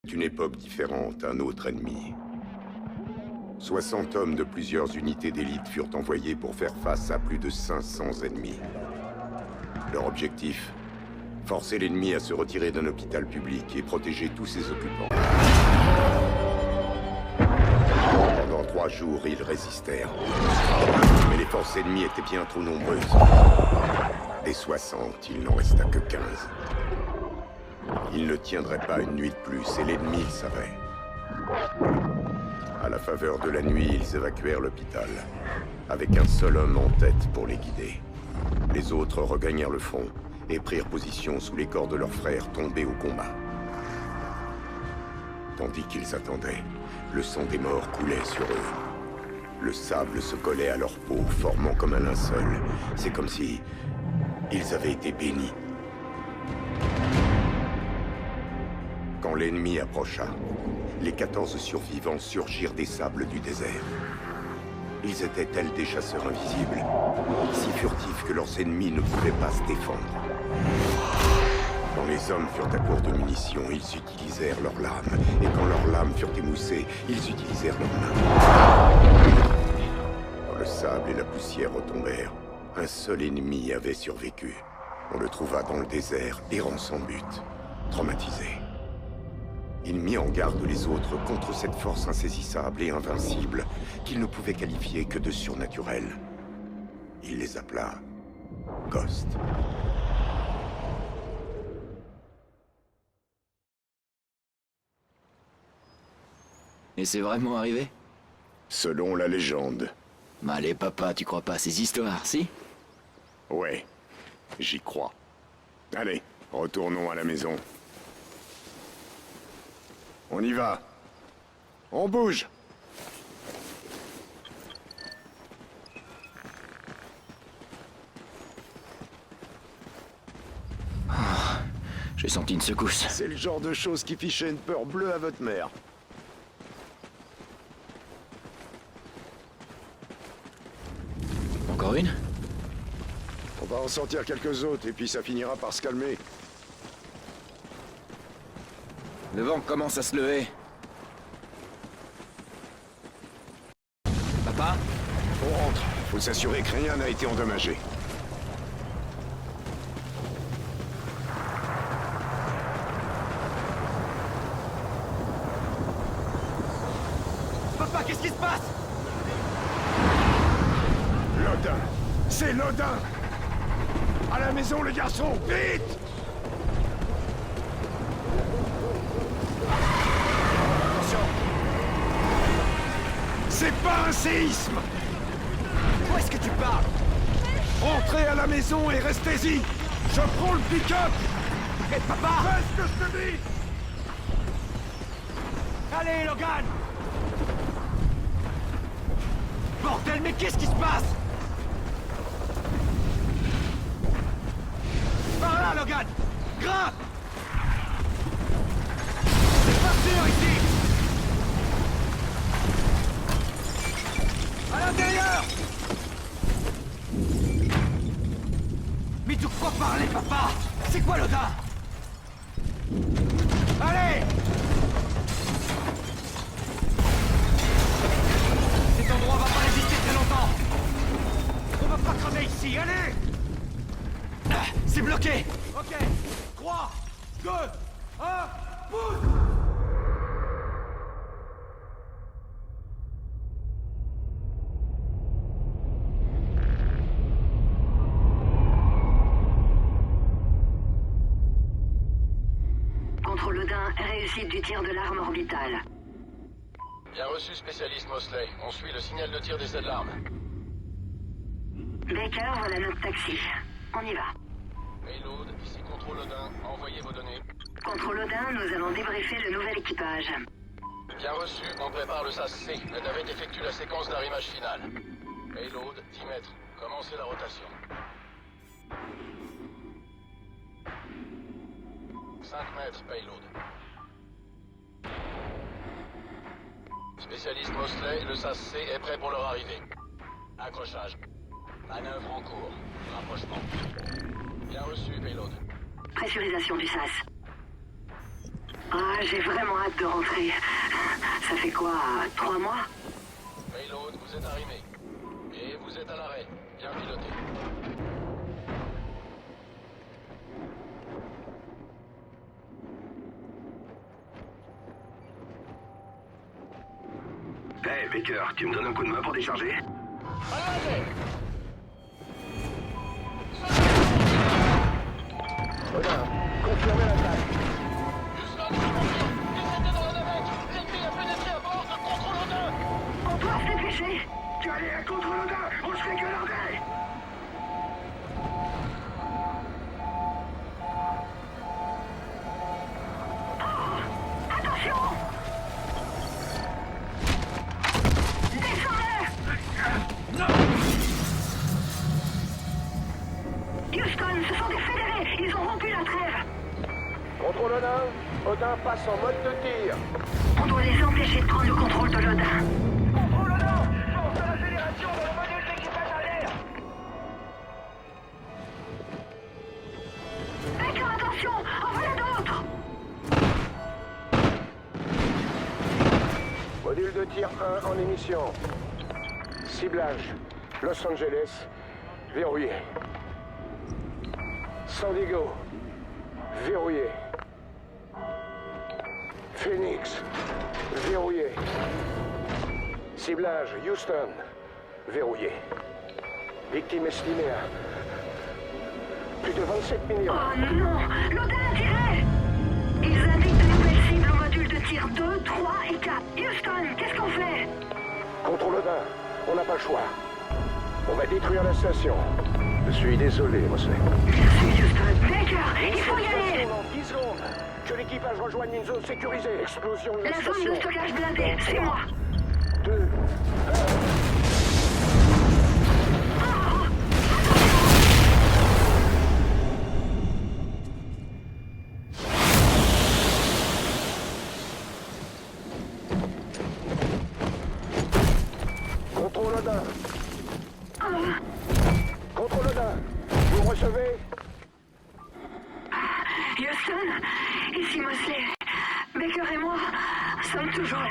Une époque différente, un autre ennemi. 60 hommes de plusieurs unités d'élite furent envoyés pour faire face à plus de 500 ennemis. Leur objectif? Forcer l'ennemi à se retirer d'un hôpital public et protéger tous ses occupants. Pendant 3 jours, ils résistèrent. Mais les forces ennemies étaient bien trop nombreuses. Des 60, il n'en resta que 15. Ils ne tiendraient pas une nuit de plus, et l'ennemi le savait. À la faveur de la nuit, ils évacuèrent l'hôpital, avec un seul homme en tête pour les guider. Les autres regagnèrent le front et prirent position sous les corps de leurs frères tombés au combat. Tandis qu'ils attendaient, le sang des morts coulait sur eux. Le sable se collait à leur peau, formant comme un linceul. C'est comme si ils avaient été bénis. Quand l'ennemi approcha, les 14 survivants surgirent des sables du désert. Ils étaient tels des chasseurs invisibles, si furtifs que leurs ennemis ne pouvaient pas se défendre. Quand les hommes furent à court de munitions, ils utilisèrent leurs lames. Et quand leurs lames furent émoussées, ils utilisèrent leurs mains. Quand le sable et la poussière retombèrent, un seul ennemi avait survécu. On le trouva dans le désert, errant sans but, traumatisé. Il mit en garde les autres contre cette force insaisissable et invincible qu'il ne pouvait qualifier que de surnaturelle. Il les appela Ghost. Et c'est vraiment arrivé? Selon la légende. Bah allez papa, tu crois pas à ces histoires, si? Ouais, j'y crois. Allez, retournons à la maison. On y va. On bouge. J'ai senti une secousse. C'est le genre de choses qui fichait une peur bleue à votre mère. Encore une? On va en sortir quelques autres et puis ça finira par se calmer. Le vent commence à se lever. Papa? On rentre. Faut s'assurer que rien n'a été endommagé. Papa, qu'est-ce qui se passe? Lodin! C'est Lodin! À la maison, les garçons! Vite! C'est pas un séisme! Où est-ce que tu parles? Entrez à la maison et restez-y! Je prends le pick-up! Hé papa! Fais ce que je te dis! Allez Logan! Bordel, mais qu'est-ce qui se passe? Par là Logan! Grimpe! C'est pas sûr ici! À l'intérieur! Mais de quoi parler, papa? C'est quoi l'Odin? Allez! Cet endroit va pas résister très longtemps! On va pas cramer ici, allez! C'est bloqué! Ok, 3, 2, 1, pousse! Contrôle Odin, réussite du tir de l'arme orbitale. Bien reçu, spécialiste Mosley. On suit le signal de tir d'essai de l'arme. Baker, voilà notre taxi. On y va. Payload, ici Contrôle Odin. Envoyez vos données. Contrôle Odin, nous allons débriefer le nouvel équipage. Bien reçu, on prépare le SAS-C. La navette effectue la séquence d'arrimage finale. Payload, 10 mètres. Commencez la rotation. 5 mètres, payload. Spécialiste Mosley, le SAS-C est prêt pour leur arrivée. Accrochage. Manœuvre en cours. Rapprochement. Bien reçu, payload. Pressurisation du SAS. Ah, j'ai vraiment hâte de rentrer. Ça fait quoi, 3 mois? Payload, vous êtes arrimé. Et vous êtes à l'arrêt. Bien piloté. Hey, Baker, tu me donnes un coup de main pour décharger? Allez! Confirmez l'attaque. Houston, je confirme. Ils étaient dans la navette. L'ennemi a pénétré à bord de Contrôle Odin. On doit se dépêcher. Tu allais à contre l'Odin, on serait que l'ordre. Attention! Descends-le! Houston, ce sont des fédérés. Ils ont rompu la trêve. Contrôle Odin, Odin passe en mode de tir. On doit les empêcher de prendre le contrôle de l'Odin. Contrôle Odin, force de la fédération dans le module d'équipage à l'air. Baker, attention! En voilà d'autres! Module de tir 1 en émission. Ciblage. Los Angeles. Verrouillé. San Diego. Verrouillé. Phoenix. Verrouillé. Ciblage. Houston. Verrouillé. Victime estimée à plus de 27 millions. Oh non! L'Odin a tiré! Ils indiquent de nouvelles cibles au module de tir 2, 3 et 4. Houston, qu'est-ce qu'on fait? Contrôle Odin, on n'a pas le choix. On va détruire la station. Je suis désolé, Mosley. Merci, Houston. Baker, il faut y aller! Dans 10 secondes. Que l'équipage rejoigne une zone sécurisée. Explosion de la La zone station. de stockage blindée, c'est moi. 2. Contrôle Odin. Contrôle Odin. Vous recevez? Houston, ici Mosley. Baker et moi sommes toujours là.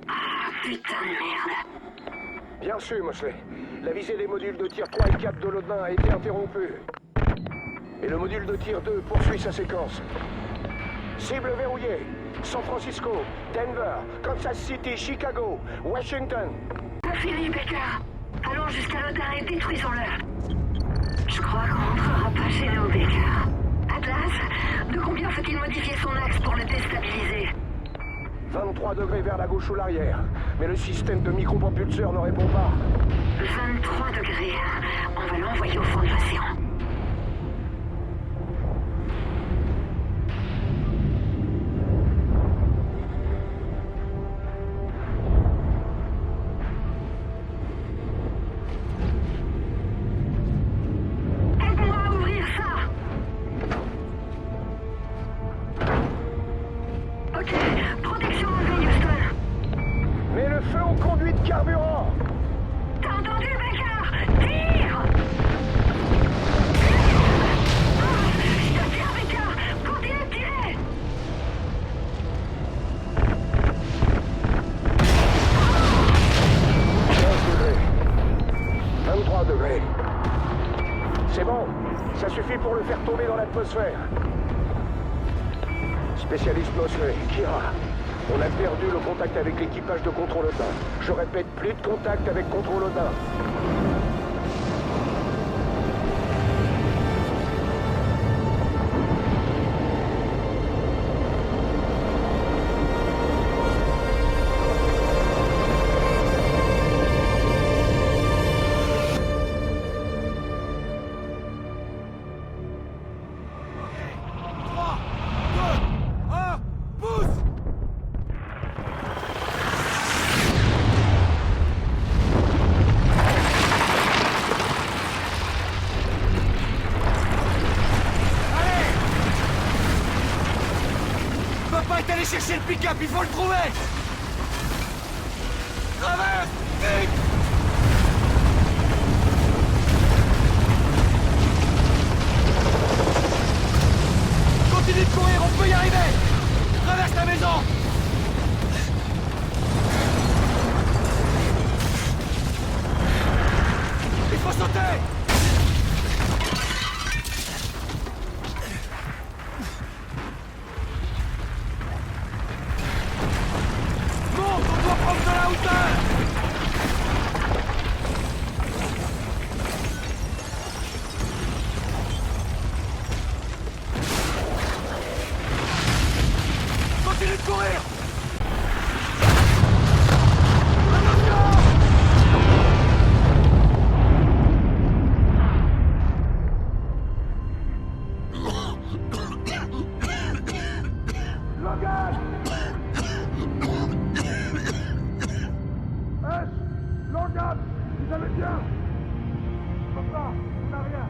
Ah, putain de merde. Bien reçu, Mosley. La visée des modules de tir 3 et 4 de l'Odin a été interrompue. Et le module de tir 2 poursuit sa séquence. Cible verrouillée. San Francisco, Denver, Kansas City, Chicago, Washington. Pas fini, Baker. Allons jusqu'à l'Odin et détruisons-le. Je crois qu'on rentrera pas chez nous, Baker. Atlas, de combien faut-il modifier son axe pour le déstabiliser? 23 degrés vers la gauche ou l'arrière. Mais le système de micropropulseur ne répond pas. 23 degrés. On va l'envoyer au fond de l'océan. Aide-moi à ouvrir ça! Ok, protection enlevée, Houston. Mais le feu aux conduites carburant! T'as entendu, Baker? Tire! Je te tiens, Baker! Continue de tirer! 23 degrés. C'est bon, ça suffit pour le faire tomber dans l'atmosphère. Spécialiste Mosley, Kira, on a perdu le contact avec l'équipage de Contrôle Odin. Je répète, plus de contact avec Contrôle Odin. Allez chercher le pick-up, il faut le trouver! Traverse! Vite! Continue de courir, on peut y arriver! Traverse la hauteur! Continue de courir! Logan, vous allez bien? Papa, on n'a rien.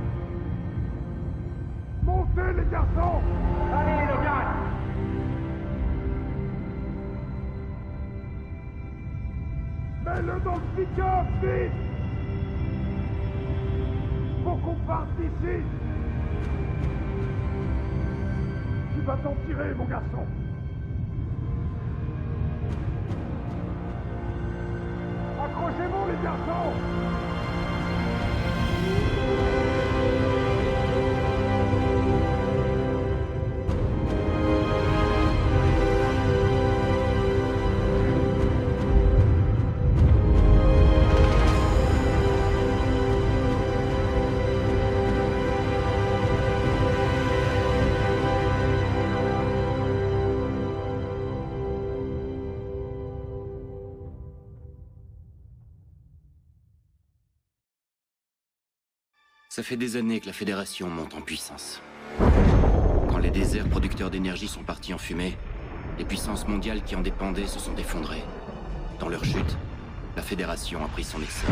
Montez les garçons! Allez, Logan! Mets-le dans le pick-up, vite! Faut qu'on parte d'ici! Tu vas t'en tirer, mon garçon! Accrochez-vous, les garçons! Ça fait des années que la Fédération monte en puissance. Quand les déserts producteurs d'énergie sont partis en fumée, les puissances mondiales qui en dépendaient se sont effondrées. Dans leur chute, la Fédération a pris son essor.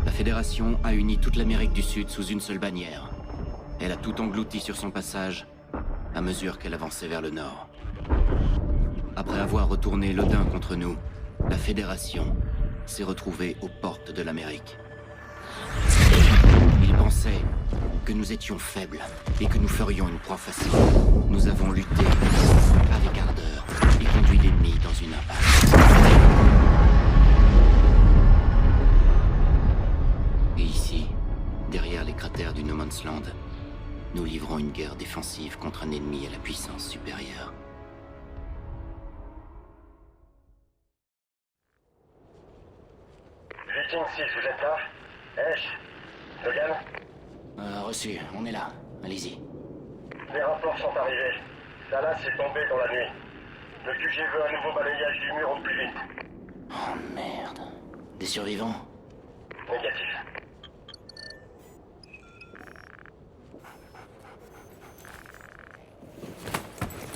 La Fédération a uni toute l'Amérique du Sud sous une seule bannière. Elle a tout englouti sur son passage, à mesure qu'elle avançait vers le nord. Après avoir retourné l'Odin contre nous, la Fédération s'est retrouvée aux portes de l'Amérique. Ils pensaient que nous étions faibles et que nous ferions une proie facile. Nous avons lutté avec ardeur et conduit l'ennemi dans une impasse. Et ici, derrière les cratères du No Man's Land, nous livrons une guerre défensive contre un ennemi à la puissance supérieure. Viking 6, vous êtes là? Esh, Logan? Reçu, on est là. Allez-y. Les rapports sont arrivés. Salas est tombé dans la nuit. Le QG veut un nouveau balayage du mur au plus vite. Oh merde. Des survivants? Négatif.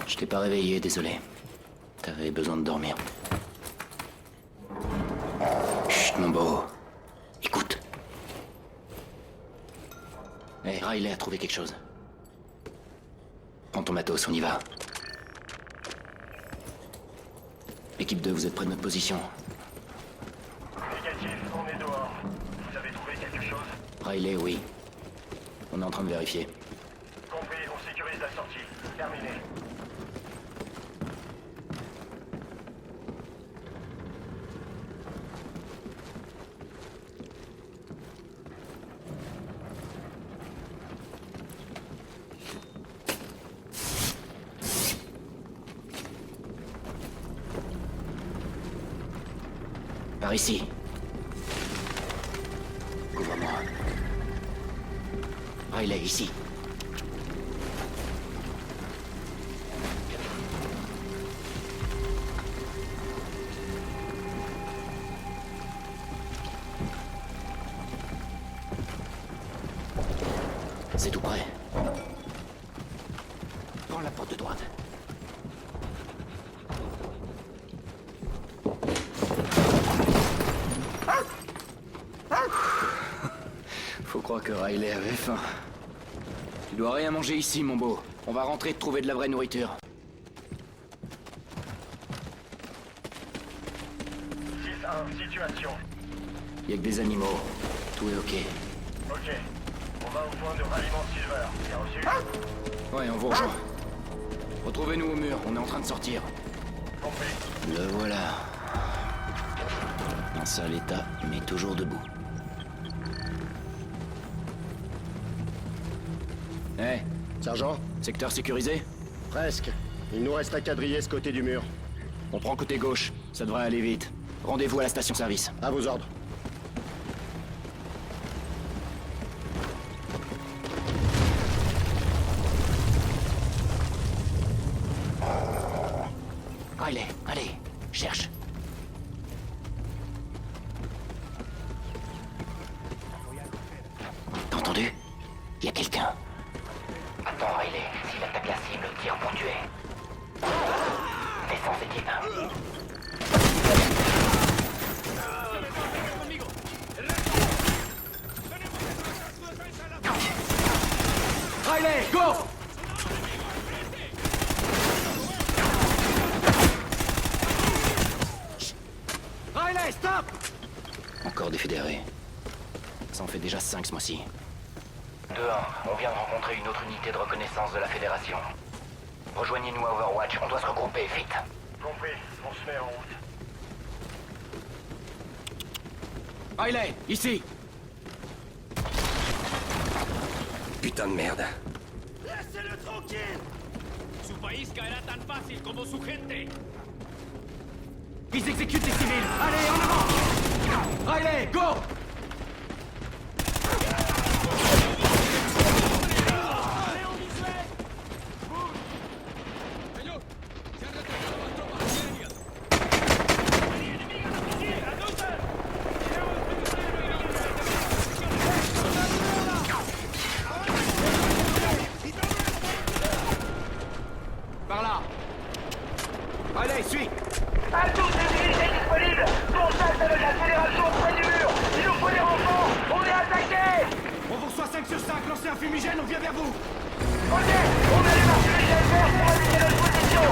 Je t'ai pas réveillé, désolé. T'avais besoin de dormir. Chut, mon beau. Écoute. Hey, Riley a trouvé quelque chose. Prends ton matos, on y va. Équipe 2, vous êtes près de notre position. Négatif, on est dehors. Vous avez trouvé quelque chose? Riley, oui. On est en train de vérifier. Compris, on sécurise la sortie. Terminé. Par ici. Couvre-moi. Riley, ici. C'est tout prêt. Prends la porte de droite. Faut croire que Riley avait faim. Tu dois rien manger ici, mon beau. On va rentrer et trouver de la vraie nourriture. 6-1, situation. Y'a que des animaux. Tout est ok. Ok. On va au point de ralliement Silver. Bien reçu? Ouais, on vous rejoint. Retrouvez-nous au mur, on est en train de sortir. Compris. Le voilà. En sale état, mais toujours debout. Hé, Sergent? secteur sécurisé? Presque. Il nous reste à quadriller ce côté du mur. On prend côté gauche, ça devrait aller vite. Rendez-vous à la station-service. À vos ordres. Riley, allez, cherche. T'as entendu? Y a quelqu'un. Attends, Riley, s'il attaque la cible, tire pour tuer. Descends cette équipe. Riley, go! Riley, stop! Encore des fédérés. Ça en fait déjà 5 ce mois-ci. 2-1, on vient de rencontrer une autre unité de reconnaissance de la Fédération. Rejoignez-nous à Overwatch, on doit se regrouper, vite. Compris, on se met en route. Riley, ici! Putain de merde. Laissez-le tranquille! Su país caerá tan fácil como su gente. Ils exécutent les civils! Allez, en avant! Riley, go! Par là! Allez, suis! À tous les unités disponibles! Contact avec la Fédération près du mur! Il nous faut des renforts! On est attaqué! On vous reçoit 5 sur 5, lancez un fumigène, on vient vers vous! Ok! On a les marques vert pour indiquer notre position!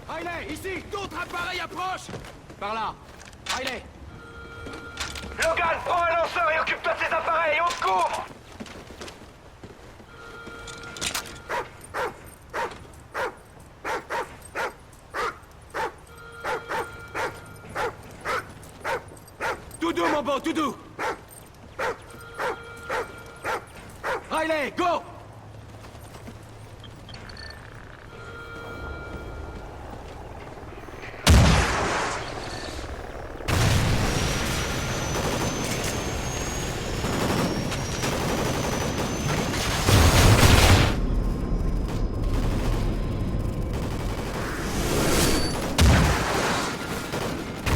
Riley, ici! D'autres appareils approchent! Par là! Riley! Logan, prends un lanceur et occupe-toi de ces appareils! On se couvre! Tout doux, mon beau, tout doux! Riley, go!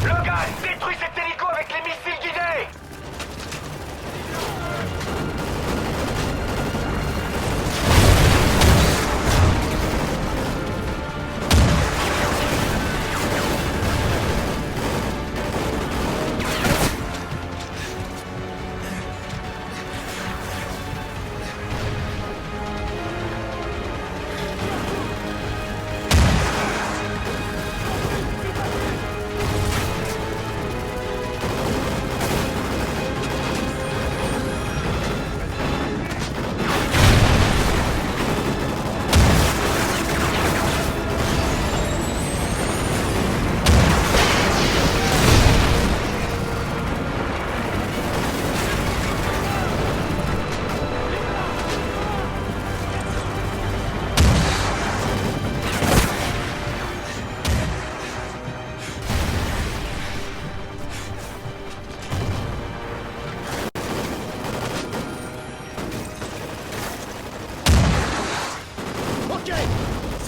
Logan, détruis cet hélico avec les missiles guidés!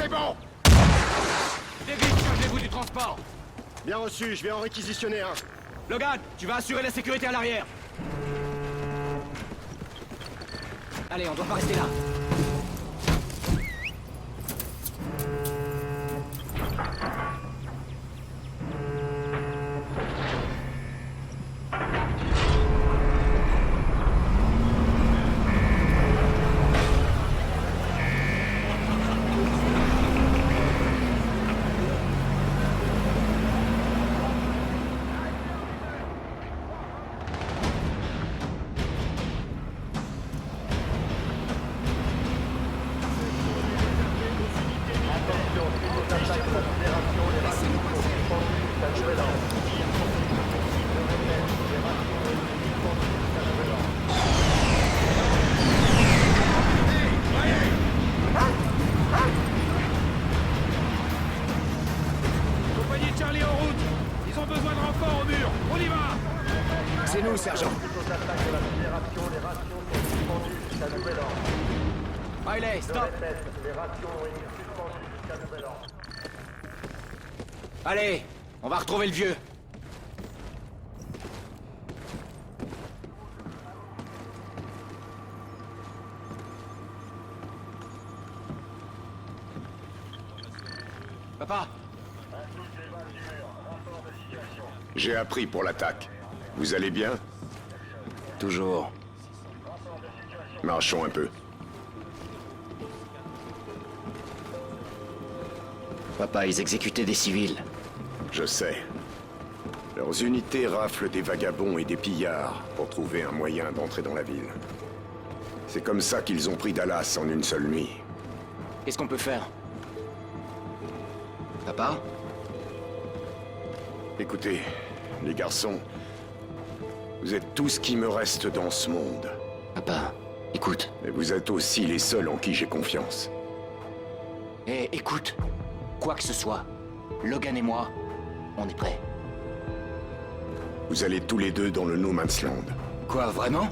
C'est bon! David, chargez-vous du transport. Bien reçu, je vais en réquisitionner un. Logan, tu vas assurer la sécurité à l'arrière. Allez, on doit pas rester là. Compagnie Charlie en route. Ils ont besoin de renfort au mur. On y va. C'est nous, sergent. Riley, stop. Allez, on va retrouver le vieux. Papa, J'ai appris pour l'attaque. Vous allez bien? Toujours. Marchons un peu. Papa, ils exécutaient des civils. Je sais. Leurs unités raflent des vagabonds et des pillards pour trouver un moyen d'entrer dans la ville. C'est comme ça qu'ils ont pris Dallas en une seule nuit. qu'est-ce qu'on peut faire? Papa? Écoutez, les garçons, vous êtes tout ce qui me reste dans ce monde. Papa, écoute. Mais vous êtes aussi les seuls en qui j'ai confiance. Eh, écoute. Quoi que ce soit, Logan et moi, on est prêts. Vous allez tous les deux dans le No Man's Land. Quoi, vraiment?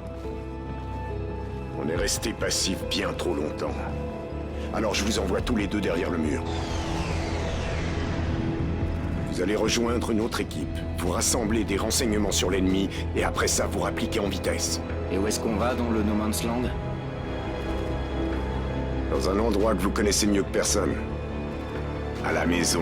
On est restés passifs bien trop longtemps. Alors je vous envoie tous les deux derrière le mur. Vous allez rejoindre une autre équipe, vous rassembler des renseignements sur l'ennemi, et après ça, vous rappliquer en vitesse. Et où est-ce qu'on va dans le No Man's Land? Dans un endroit que vous connaissez mieux que personne. À la maison.